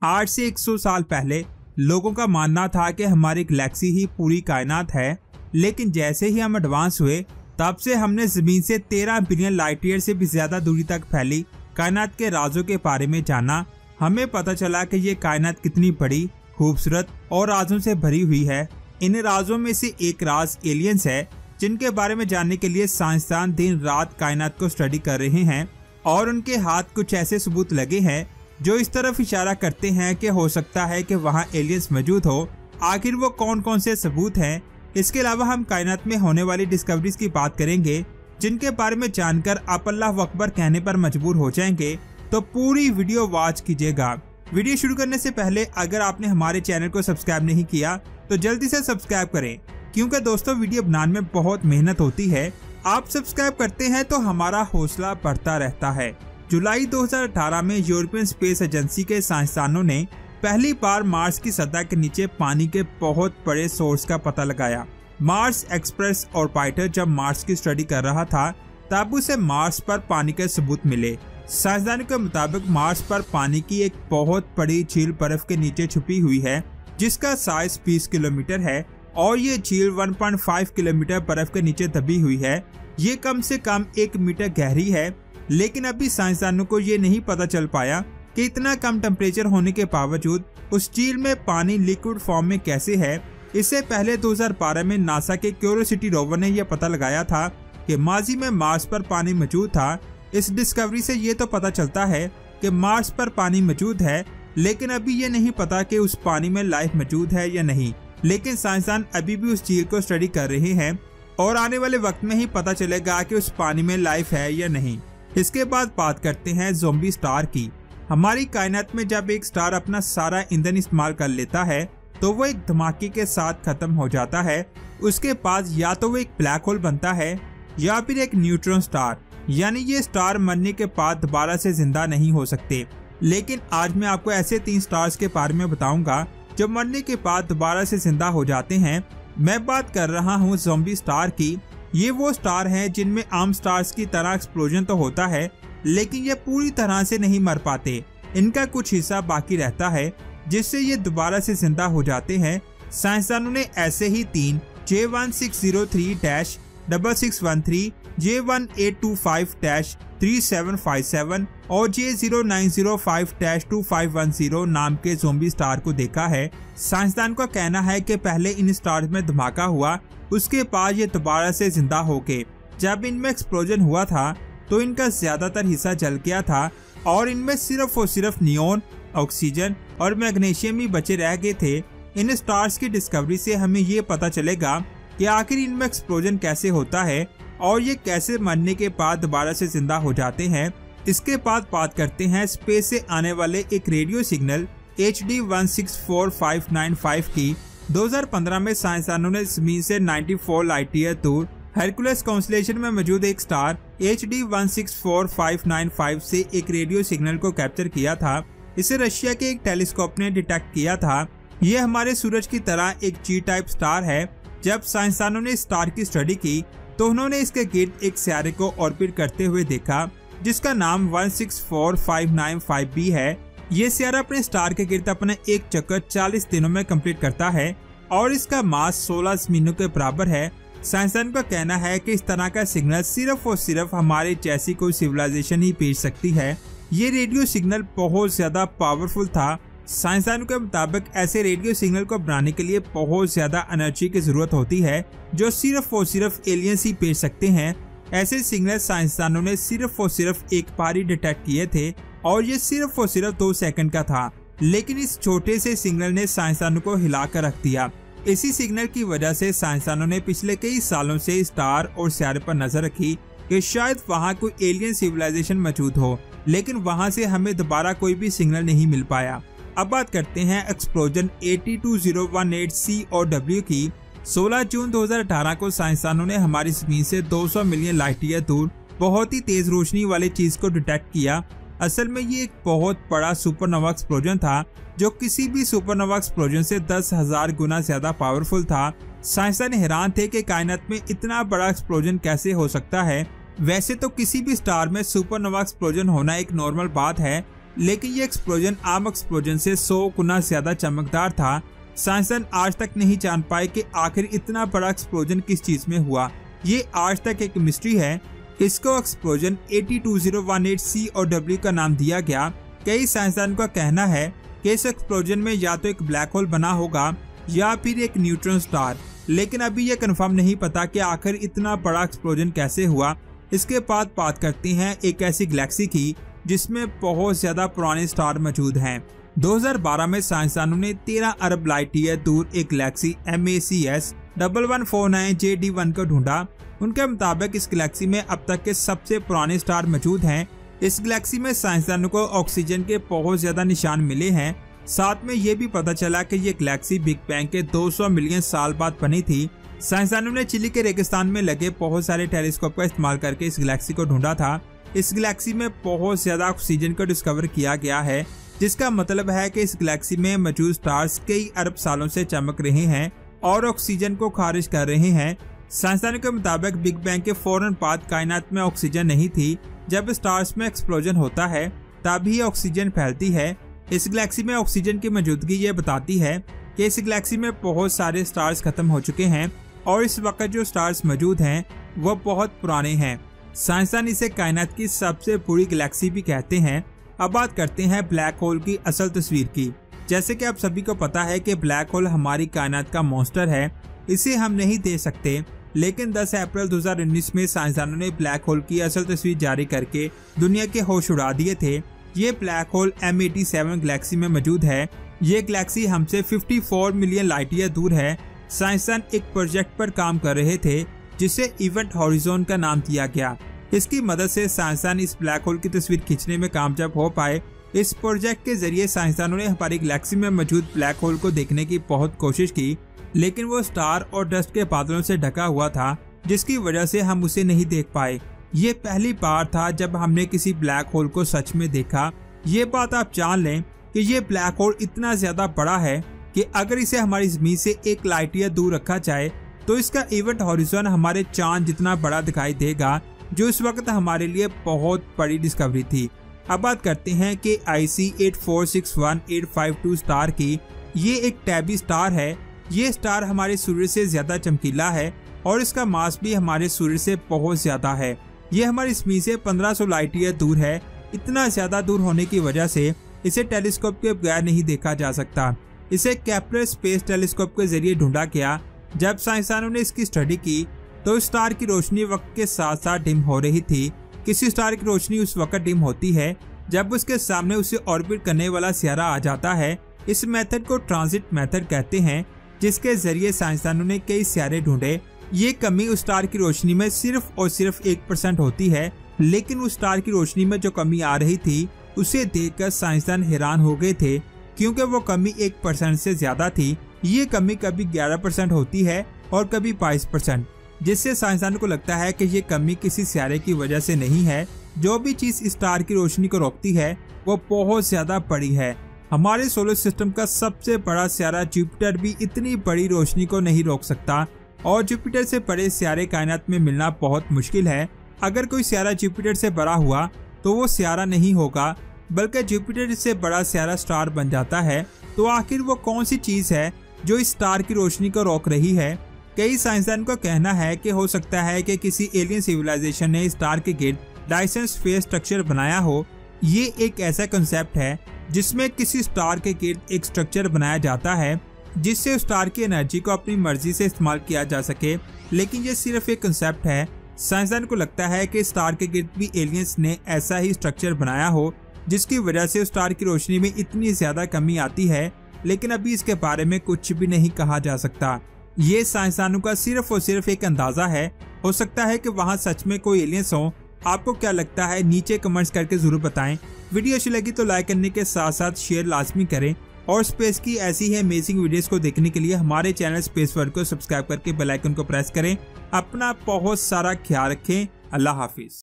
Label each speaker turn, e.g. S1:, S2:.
S1: आज से 100 साल पहले लोगों का मानना था कि हमारी गैलेक्सी ही पूरी कायनात है, लेकिन जैसे ही हम एडवांस हुए तब से हमने जमीन से 13 बिलियन लाइट ईयर से भी ज्यादा दूरी तक फैली कायनात के राजों के बारे में जाना। हमें पता चला कि ये कायनात कितनी बड़ी, खूबसूरत और राजों से भरी हुई है। इन राजों में से एक राज एलियंस है, जिनके बारे में जानने के लिए साइंसदान दिन रात कायनात को स्टडी कर रहे हैं और उनके हाथ कुछ ऐसे सबूत लगे हैं जो इस तरफ इशारा करते हैं कि हो सकता है कि वहां एलियंस मौजूद हो। आखिर वो कौन कौन से सबूत हैं? इसके अलावा हम कायनात में होने वाली डिस्कवरीज की बात करेंगे, जिनके बारे में जानकर आप अल्लाह अकबर कहने पर मजबूर हो जाएंगे। तो पूरी वीडियो वॉच कीजिएगा। वीडियो शुरू करने से पहले अगर आपने हमारे चैनल को सब्सक्राइब नहीं किया तो जल्दी से सब्सक्राइब करें, क्योंकि दोस्तों वीडियो बनाने में बहुत मेहनत होती है। आप सब्सक्राइब करते हैं तो हमारा हौसला बढ़ता रहता है। जुलाई 2018 में यूरोपियन स्पेस एजेंसी के साइंसदानों ने पहली बार मार्स की सतह के नीचे पानी के बहुत बड़े सोर्स का पता लगाया। मार्स एक्सप्रेस ऑर्बिटर जब मार्स की स्टडी कर रहा था तब उसे मार्स पर पानी के सबूत मिले। साइंसदानों के मुताबिक मार्स पर पानी की एक बहुत बड़ी झील बर्फ के नीचे छुपी हुई है, जिसका साइज 20 किलोमीटर है और ये झील 1.5 किलोमीटर बर्फ के नीचे दबी हुई है। ये कम से कम 1 मीटर गहरी है, लेकिन अभी साइंसदानों को ये नहीं पता चल पाया कि इतना कम टेम्परेचर होने के बावजूद उस झील में पानी लिक्विड फॉर्म में कैसे है। इससे पहले 2012 में नासा के क्यूरियोसिटी रोवर ने यह पता लगाया था कि माजी में मार्स पर पानी मौजूद था। इस डिस्कवरी से ये तो पता चलता है कि मार्स पर पानी मौजूद है, लेकिन अभी ये नहीं पता कि उस पानी में लाइफ मौजूद है या नहीं। लेकिन साइंसदान अभी भी उस झील को स्टडी कर रहे हैं और आने वाले वक्त में ही पता चलेगा कि उस पानी में लाइफ है या नहीं। इसके बाद बात करते हैं ज़ॉम्बी स्टार की। हमारी कायनात में जब एक स्टार अपना सारा ईंधन इस्तेमाल कर लेता है तो वो एक धमाके के साथ खत्म हो जाता है। उसके पास या तो वो एक ब्लैक होल बनता है या फिर एक न्यूट्रॉन स्टार, यानी ये स्टार मरने के बाद दोबारा से जिंदा नहीं हो सकते। लेकिन आज मैं आपको ऐसे 3 स्टार्स के बारे में बताऊंगा जो मरने के बाद दोबारा से जिंदा हो जाते हैं। मैं बात कर रहा हूँ ज़ॉम्बी स्टार की। ये वो स्टार हैं जिनमें आम स्टार्स की तरह एक्सप्लोजन तो होता है, लेकिन ये पूरी तरह से नहीं मर पाते। इनका कुछ हिस्सा बाकी रहता है, जिससे ये दोबारा से जिंदा हो जाते हैं। साइंसदानों ने ऐसे ही 3 J1603-6613, J1825-3757 और J0905-2510 नाम के ज़ॉम्बी स्टार को देखा है। साइंसदान का कहना है कि पहले इन स्टार्स में धमाका हुआ, उसके बाद ये दोबारा से जिंदा हो गए। जब इनमें एक्सप्लोजन हुआ था तो इनका ज्यादातर हिस्सा जल गया था और इनमें सिर्फ और सिर्फ नियोन, ऑक्सीजन और मैग्नीशियम ही बचे रह गए थे। इन स्टार्स की डिस्कवरी से हमें ये पता चलेगा कि आखिर इनमें एक्सप्लोजन कैसे होता है और ये कैसे मरने के बाद दोबारा से जिंदा हो जाते हैं। इसके बाद बात करते हैं स्पेस से आने वाले एक रेडियो सिग्नल HD 164595 की। 2015 में साइंसदानों ने जमीन से 94 लाइट ईयर दूर हरकुलस कॉन्स्टेलेशन में मौजूद एक स्टार HD 164595 से एक रेडियो सिग्नल को कैप्चर किया था। इसे रशिया के एक टेलीस्कोप ने डिटेक्ट किया था। ये हमारे सूरज की तरह एक G टाइप स्टार है। जब साइंसदानों ने स्टार की स्टडी की तो उन्होंने इसके गिर्द एक सियारे को ऑर्बिट करते हुए देखा, जिसका नाम 164595b है। ये सियारा अपने स्टार के गिर्द अपने एक चक्कर 40 दिनों में कंप्लीट करता है और इसका मास 16 ज़मीनों के बराबर है। साइंसदान का कहना है कि इस तरह का सिग्नल सिर्फ और सिर्फ हमारे जैसी कोई सिविलाइजेशन ही भेज सकती है। ये रेडियो सिग्नल बहुत ज्यादा पावरफुल था। साइंसदानों के मुताबिक ऐसे रेडियो सिग्नल को बनाने के लिए बहुत ज्यादा एनर्जी की जरूरत होती है, जो सिर्फ और सिर्फ एलियंस ही भेज सकते हैं। ऐसे सिग्नल साइंसदानों ने सिर्फ और सिर्फ एक बार ही डिटेक्ट किए थे और ये सिर्फ और सिर्फ 2 सेकंड का था, लेकिन इस छोटे से सिग्नल ने साइंसदानों को हिलाकर रख दिया। इसी सिग्नल की वजह से साइंसदानों ने पिछले कई सालों से स्टार और सियारे पर नजर रखी कि शायद वहाँ कोई एलियन सिविलाइजेशन मौजूद हो, लेकिन वहाँ से हमें दोबारा कोई भी सिग्नल नहीं मिल पाया। अब बात करते हैं एक्सप्लोजन 82018C और W की। 16 जून 2018 को साइंसदानों ने हमारी जमीन से 200 मिलियन लाइट ईयर दूर बहुत ही तेज रोशनी वाली चीज को डिटेक्ट किया। असल में ये एक बहुत बड़ा सुपरनोवा एक्सप्लोजन था, जो किसी भी सुपरनोवा एक्सप्लोजन से 10,000 गुना ज्यादा पावरफुल था। साइंसदान हैरान थे कि कायनात में इतना बड़ा एक्सप्लोजन कैसे हो सकता है। वैसे तो किसी भी स्टार में सुपरनोवा एक्सप्लोजन होना एक नॉर्मल बात है, लेकिन ये एक्सप्लोजन आम एक्सप्लोजन से 100 गुना ज्यादा चमकदार था। साइंसदान आज तक नहीं जान पाए कि आखिर इतना बड़ा एक्सप्लोजन किस चीज में हुआ। ये आज तक एक मिस्ट्री है। इसको एक्सप्लोजन 82018 COW का नाम दिया गया। कई साइंसदानों का कहना है कि इस एक्सप्लोजन में या तो एक ब्लैक होल बना होगा या फिर एक न्यूट्रॉन स्टार, लेकिन अभी यह कंफर्म नहीं पता कि आखिर इतना बड़ा एक्सप्लोजन कैसे हुआ। इसके बाद बात करते हैं एक ऐसी गैलेक्सी की जिसमें बहुत ज्यादा पुराने स्टार मौजूद हैं। 2012 में साइंसदानों ने 13 अरब लाइट ईयर दूर एक गैलेक्सी MACS 1149 JD1 को ढूंढा। उनके मुताबिक इस गैलेक्सी में अब तक के सबसे पुराने स्टार मौजूद हैं। इस गैलेक्सी में साइंसदानों को ऑक्सीजन के बहुत ज्यादा निशान मिले हैं। साथ में ये भी पता चला कि ये गैलेक्सी बिग बैंग के 200 मिलियन साल बाद बनी थी। साइंसदानों ने चिली के रेगिस्तान में लगे बहुत सारे टेलीस्कोप का इस्तेमाल करके इस गैलेक्सी को ढूंढा था। इस गैलेक्सी में बहुत ज्यादा ऑक्सीजन को डिस्कवर किया गया है, जिसका मतलब है कि इस गैलेक्सी में मौजूद स्टार्स कई अरब सालों से चमक रहे हैं और ऑक्सीजन को खारिज कर रहे हैं। साइंसदानों के मुताबिक बिग बैंग के फौरन बाद कायनात में ऑक्सीजन नहीं थी। जब स्टार्स में एक्सप्लोजन होता है तभी ऑक्सीजन फैलती है। इस गैलेक्सी में ऑक्सीजन की मौजूदगी ये बताती है कि इस गैलेक्सी में बहुत सारे स्टार्स खत्म हो चुके हैं और इस वक्त जो स्टार्स मौजूद हैं वो बहुत पुराने हैं। साइंसदान इसे कायनात की सबसे बड़ी गैलेक्सी भी कहते हैं। अब बात करते हैं ब्लैक होल की असल तस्वीर की। जैसे कि आप सभी को पता है कि ब्लैक होल हमारी कायनात का मॉन्स्टर है, इसे हम नहीं दे सकते। लेकिन 10 अप्रैल 2019 में साइंसदानों ने ब्लैक होल की असल तस्वीर जारी करके दुनिया के होश उड़ा दिए थे। ये ब्लैक होल M87 गैलेक्सी में मौजूद है। ये गैलेक्सी हमसे 54 मिलियन लाइट ईयर दूर है। साइंसदान एक प्रोजेक्ट पर काम कर रहे थे जिसे इवेंट हॉरिजॉन का नाम दिया गया। इसकी मदद से साइंसदान इस ब्लैक होल की तस्वीर खींचने में कामयाब हो पाए। इस प्रोजेक्ट के जरिए साइंसदानों ने हमारी गैलेक्सी में मौजूद ब्लैक होल को देखने की बहुत कोशिश की, लेकिन वो स्टार और डस्ट के बादलों से ढका हुआ था, जिसकी वजह से हम उसे नहीं देख पाए। ये पहली बार था जब हमने किसी ब्लैक होल को सच में देखा। ये बात आप जान लें कि ये ब्लैक होल इतना ज्यादा बड़ा है कि अगर इसे हमारी जमीन से 1 लाइट ईयर दूर रखा जाए तो इसका इवेंट हॉरिजॉन हमारे चांद जितना बड़ा दिखाई देगा, जो इस वक्त हमारे लिए बहुत बड़ी डिस्कवरी थी। अब बात करते हैं कि IC 8461852 स्टार की। ये एक टैबी स्टार है। ये स्टार हमारे सूर्य से ज्यादा चमकीला है और इसका मास भी हमारे सूर्य से बहुत ज्यादा है। ये हमारी जमीन से 1500 लाइट ईयर दूर है। इतना ज्यादा दूर होने की वजह से इसे टेलीस्कोप के बगैर नहीं देखा जा सकता। इसे केपलर स्पेस टेलीस्कोप के जरिए ढूंढा गया। जब साइंसदानों ने इसकी स्टडी की तो स्टार की रोशनी वक्त के साथ साथ डिम हो रही थी। किसी स्टार की रोशनी उस वक्त डिम होती है जब उसके सामने उसे ऑर्बिट करने वाला सियारा आ जाता है। इस मेथड को ट्रांजिट मेथड कहते हैं, जिसके जरिए साइंसदानों ने कई सियारे ढूंढे। ये कमी उस स्टार की रोशनी में सिर्फ और सिर्फ 1% होती है, लेकिन उस स्टार की रोशनी में जो कमी आ रही थी उसे देखकर साइंसदान हैरान हो गए थे, क्योंकि वो कमी 1% से ज्यादा थी। ये कमी कभी 11% होती है और कभी 22%, जिससे साइंसदानों को लगता है कि ये कमी किसी सियारे की वजह से नहीं है। जो भी चीज इस स्टार की रोशनी को रोकती है वो बहुत ज्यादा बड़ी है। हमारे सोलर सिस्टम का सबसे बड़ा सियारा जुपिटर भी इतनी बड़ी रोशनी को नहीं रोक सकता और जुपिटर से बड़े सियारे कायनात में मिलना बहुत मुश्किल है। अगर कोई सियारा जुपिटर से बड़ा हुआ तो वो सियारा नहीं होगा, बल्कि जुपिटर से बड़ा सियारा स्टार बन जाता है। तो आखिर वो कौन सी चीज है जो इस स्टार की रोशनी को रोक रही है? कई साइंसदान का कहना है कि हो सकता है कि किसी एलियन सिविलाइजेशन ने स्टार के गिर्द डायसन स्फीयर स्ट्रक्चर बनाया हो। ये एक ऐसा कंसेप्ट है जिसमें किसी स्टार के गिर्द एक स्ट्रक्चर बनाया जाता है जिससे उस स्टार की एनर्जी को अपनी मर्जी से इस्तेमाल किया जा सके, लेकिन ये सिर्फ एक कंसेप्ट है। साइंसदान को लगता है कि स्टार के गिर्द भी एलियंस ने ऐसा ही स्ट्रक्चर बनाया हो, जिसकी वजह से उस स्टार की रोशनी में इतनी ज्यादा कमी आती है, लेकिन अभी इसके बारे में कुछ भी नहीं कहा जा सकता। ये साइंसदानों का सिर्फ और सिर्फ एक अंदाजा है। हो सकता है कि वहाँ सच में कोई एलियंस हो। आपको क्या लगता है नीचे कमेंट्स करके जरूर बताएं। वीडियो अच्छी लगी तो लाइक करने के साथ साथ शेयर लाजमी करें और स्पेस की ऐसी ही अमेजिंग वीडियोस को देखने के लिए हमारे चैनल स्पेस वर्ल्ड को सब्सक्राइब करके बेल आइकन को प्रेस करें। अपना बहुत सारा ख्याल रखें। अल्लाह हाफिज।